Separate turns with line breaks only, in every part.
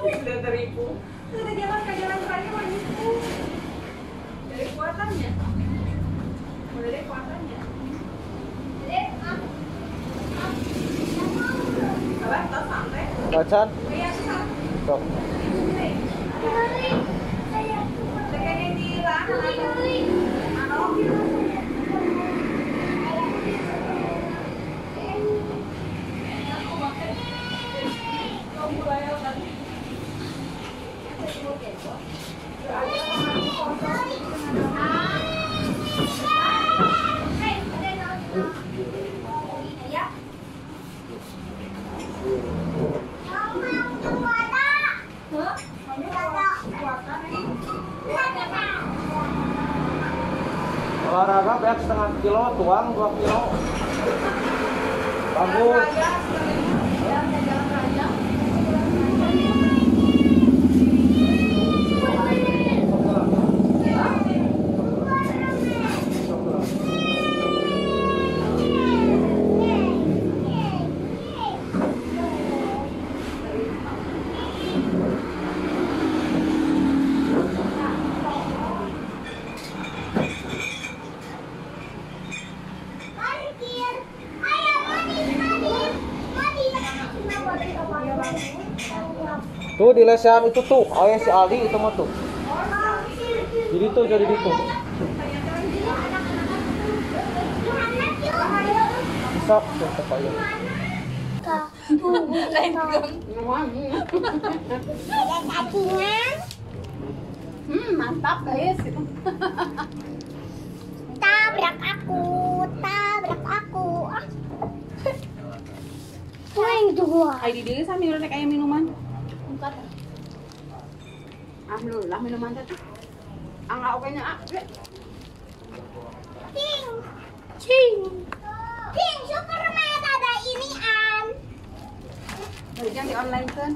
Sudah teripu. Sudah jalan ke jalan raya maniku. Dari kuatannya. Dari kuatannya. Abang tas santai.
Bacan.
Iya, tas.
Sok.
Kayaknya di lantai.
Olahraga beak setengah kilo, tuang 2 kilo. Bagus. Tuh di lesehan itu tuh, ayah si Aldi itu mah tuh. Jadi tuh jadi itu. Sok tetep aja.
Mantap guys.
Tabrak aku. Yang dua.
Ay di diri sa minum nek aya minuman. Bukat. Alhamdulillah minuman tadi. Ang okay nya
Cing, Superman ada ini an.
Belinya di online kan.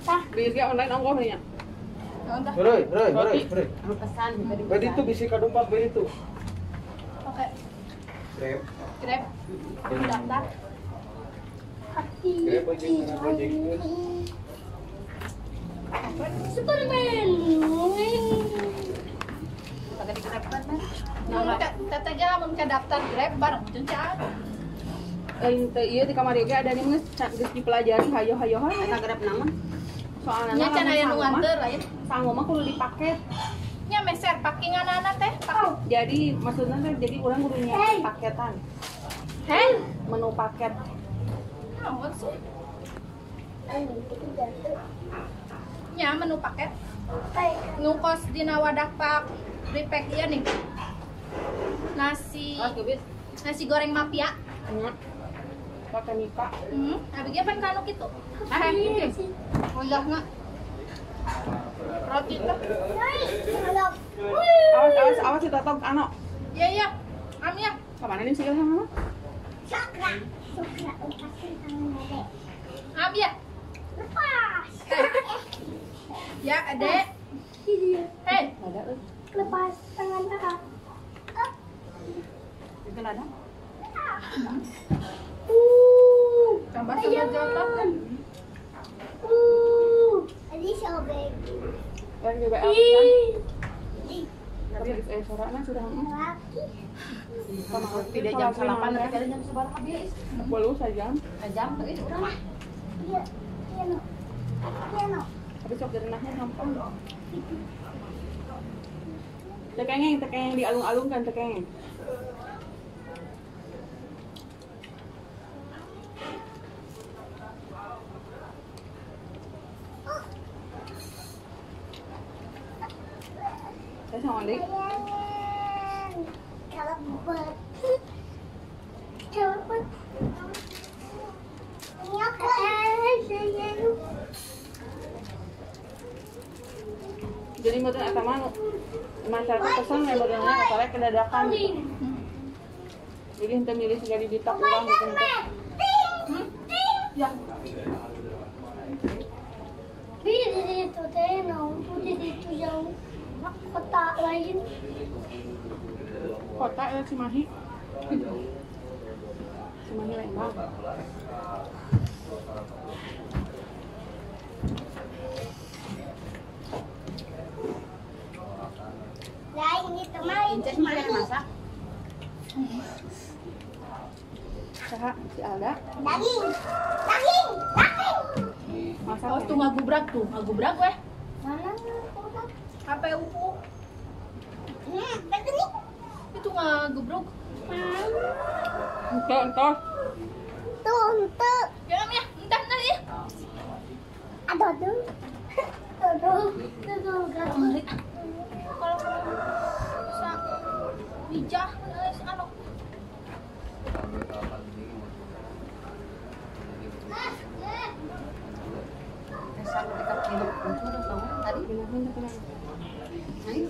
Tah,
Beli online ongkoh nya.
Heureui.
Anu pesan tadi.
Bedi itu bisi kadumpak bedi itu.
Oke.
Grab.
Grab. Daftar.
hati.
Grab aja karena Gojek.
Superman.
Kagak di Grab kan? Tete aja lamun ke daftar Grab bareng jeung Caan. Teu ieu di kamar ge ada nih geus dipelajari hayo-hayohan eta Grab naon. Soalna
Nya can aya nu nganter lain.
Sanggo mah kudu dipaket.
Nya meser pakinganana teh.
Jadi maksudnya teh jadi urang kudu nyiapin paketan.
Heh,
Menu paket.
naon sih? Nya menu paket. Nu kos dina wadah pak repack ieu nih. Nasi goreng mafia.
Pakai mika.
Abi ge pan kanu kitu. Ulah nga. Roti teh.
Awas si Totong ano.
Iya. Ami ya.
Kamana nih sikil sama mama?
Sokra, lepasin tangan Dede.
Abi ya.
Lepas.
Ya, Adek. Hei,
Ada euy.
Lepas tangan kakak.
Itu ada.
tambah sama jatuh.
Tadi sobek.
Dan juga kan. Tapi suaranya sudah
Laki.
tidak jam 8 tapi ada jam seberapa habis. 10 saja.
Jam tuh itu udah.
Iya. Iya no. Iya no.
Tapi sok renahnya gampang. Tekengeng di alung-alungkan tekengeng. Saya sama Dik.
Kelebet. Kelebet. Ini apa? Sayang.
Jadi meureun eta mah masyarakat pesan we meureunnya kapalnya kedadakan. Jadi henteu milih segala ditak ulang gitu henteu.
Ya.
Di itu teh naon di itu jauh kota lain.
Kota eta Cimahi. Cuma ini Lembang.
Lah ini teman.
Inces mana yang masak?
Saha si Alda.
Daging. Daging. Daging.
Masak.
Oh, tuh ngagubrak tuh, ngagubrak weh.
Mana?
HPU.
Daging.
Itu ngagubruk.
Entar.
Tuh, tuh.
Jangan ya, entar ya.
Ada tuh. Tuh, tuh.
Kemarin kalau bisa bijah anu.
Kesan kita hidup udah tahu tadi gimana tenang. Ayo.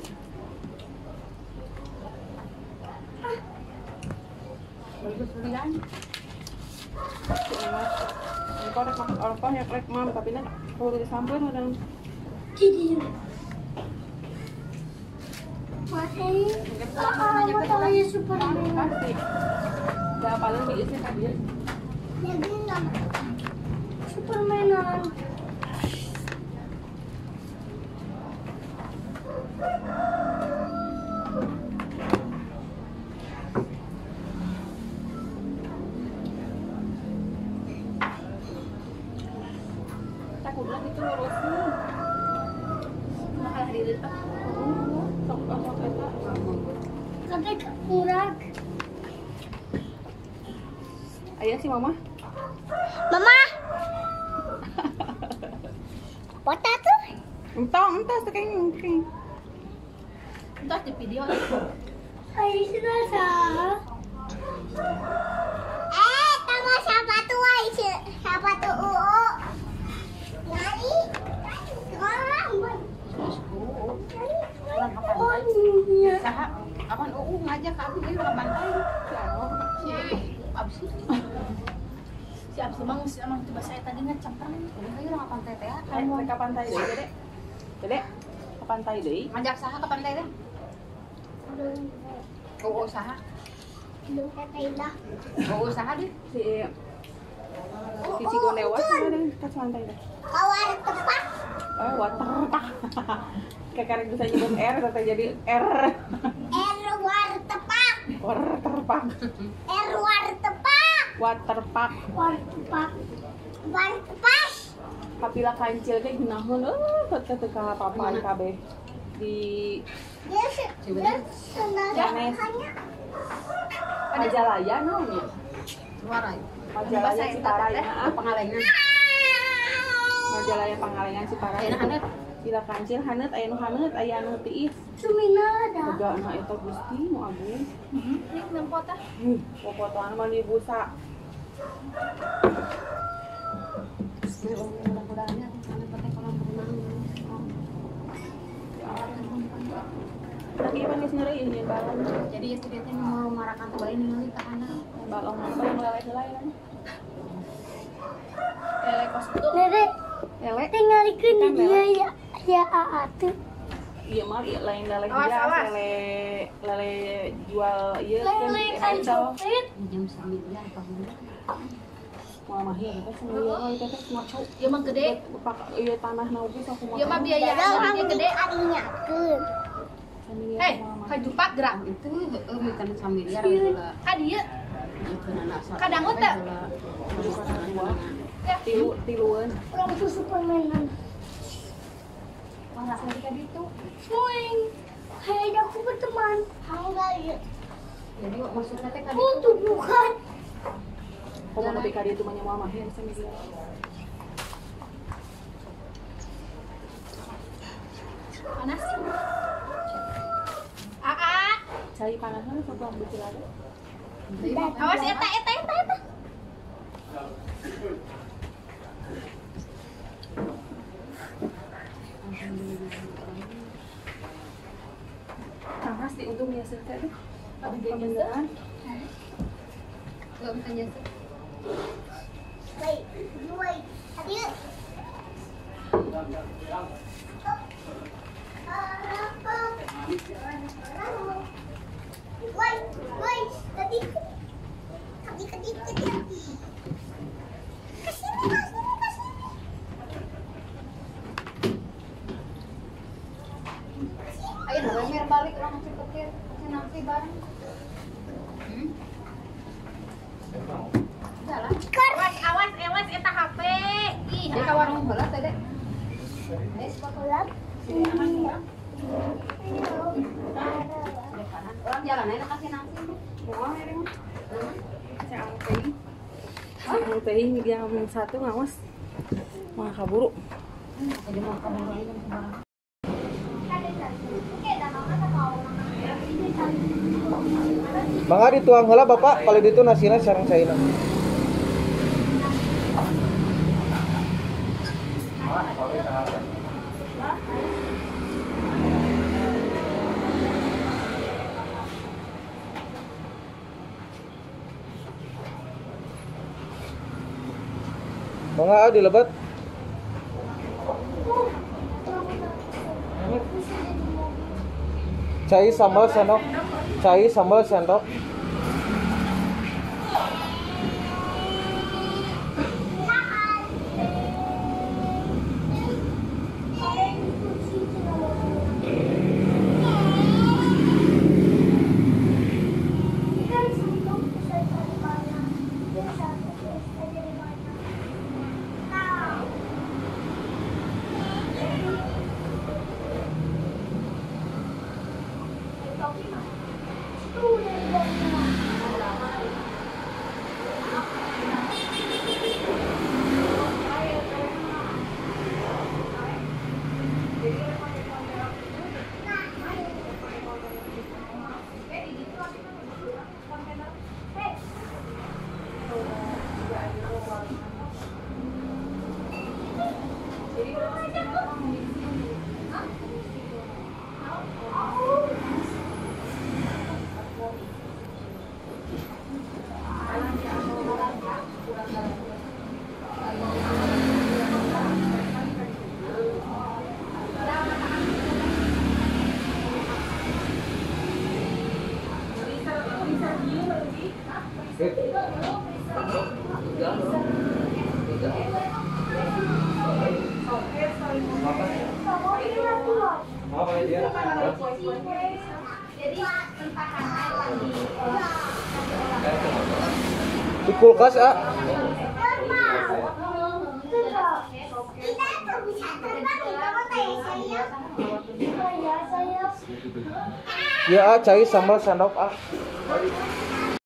Bagus pilihan. Engkau rek makan apa ya rek mam tapi nak perlu disampeun udah.
Jadi. Matanya Superman.
Pasti. Udah paling diisi kan dia.
Daging nggak? Supermanan.
Takutlah itu lurusin.
Mahal diri Pak.
Sok eta.
Katanya kurang.
Aya si mama.
Mama. What tuh?
Entah sekarang.
Entar di video.
Ay, sudah sah. Tama siapa tuh? Ay, siapa tuh? Nari. Orang. Oh, iya.
Saha? Aman ngajak ke aku dia udah bantai. Si Abs.
Si Abs emang coba saya tadi ngecempreng.
Ayo orang pantai teh. Mereka pantai deui, Dek. Dek, ke pantai deui.
Ngajak saha ke pantai teh?
Oh, saha?
Belum kata indah.
Oh, saha deh. Si Cigonewa sana deh, ke pantai deh.
Kawar tepat.
Waterpark. Kayak karek bisa nyebut R atau jadi R.
War tepak.
Waterpark.
War tepak.
Waterpark.
War tepak. War tepas.
Kapila kancil teh gunaheun teu ka papan kabeh. Di
Yes.
Janes. Pajalaya naonnya?
Warai.
Pajalaya Ciparai.
Pengalengan.
Majalaya Pangalengan Ciparai.
Ayeuna haneut.
Pila kancil haneut aya nu haneut aya nu tiis.
Sumina ada.
Boga na eta Gusti nu agung.
Ini nempot tah.
Popotoan mah di busa. Mudah-mudahan anu teh kolam renang. Lagi pan geus ngeureun ieu balon.
Jadi ya dia teh mau marakan teh bae ningali ka kana.
Balon apa yang lele heula ya.
Lele kos itu.
Lele,
Lele
tinggalikeun di dia ya Aatu.
iya mah ieu lain lele
Awas,
hias,
awas.
lele jual ieu
Lele kan copet.
Jam 9 apa bener?
Moal mah ieu teh semua itu teh maco.
Ieu mah gede.
Pak ieu tanah na oge sok kumaha.
Ieu mah biaya
Orang
gede.
adinya keun.
Hei, kajupak gerak.
Itu bukan familiar itu lah.
Ka dieu. Kadangut teh. Ya.
Tiluan.
Orang tuh Supermanan.
Mana sih tadi itu?
Swing. Hei, aku berteman. Hangga ya.
Jadi maksudnya teh
Oh, tuh bukan.
Kok mau nepi ka dieu teh mah nyawa mah bisa mikir.
Panas. Aa.
Cai panasna sok belum beucil ada.
Awas eta.
Panas di untung ya teh teh.
Ada dia
Beneran.
Enggak bisa nyesek.
Wait, wait. Tadi. Wait, wait. Tadi.
balik orang masih kecil, masih nasi bareng. Jalan.
Awas eta HP. Ih,
Dia ke warung heula teh, Dek. Orang jalan aja kasih nasi. Mau ini mah. Ang teh yang satu ngawas. Mau kaburu.
Mangga dituang heula Bapak, kalau ditu nasina sareng saina. Mangga dilebat. Cai sambal sendok. Cai sambal sendok. Di kulkas ah. Ya, cai sambal sendok ah.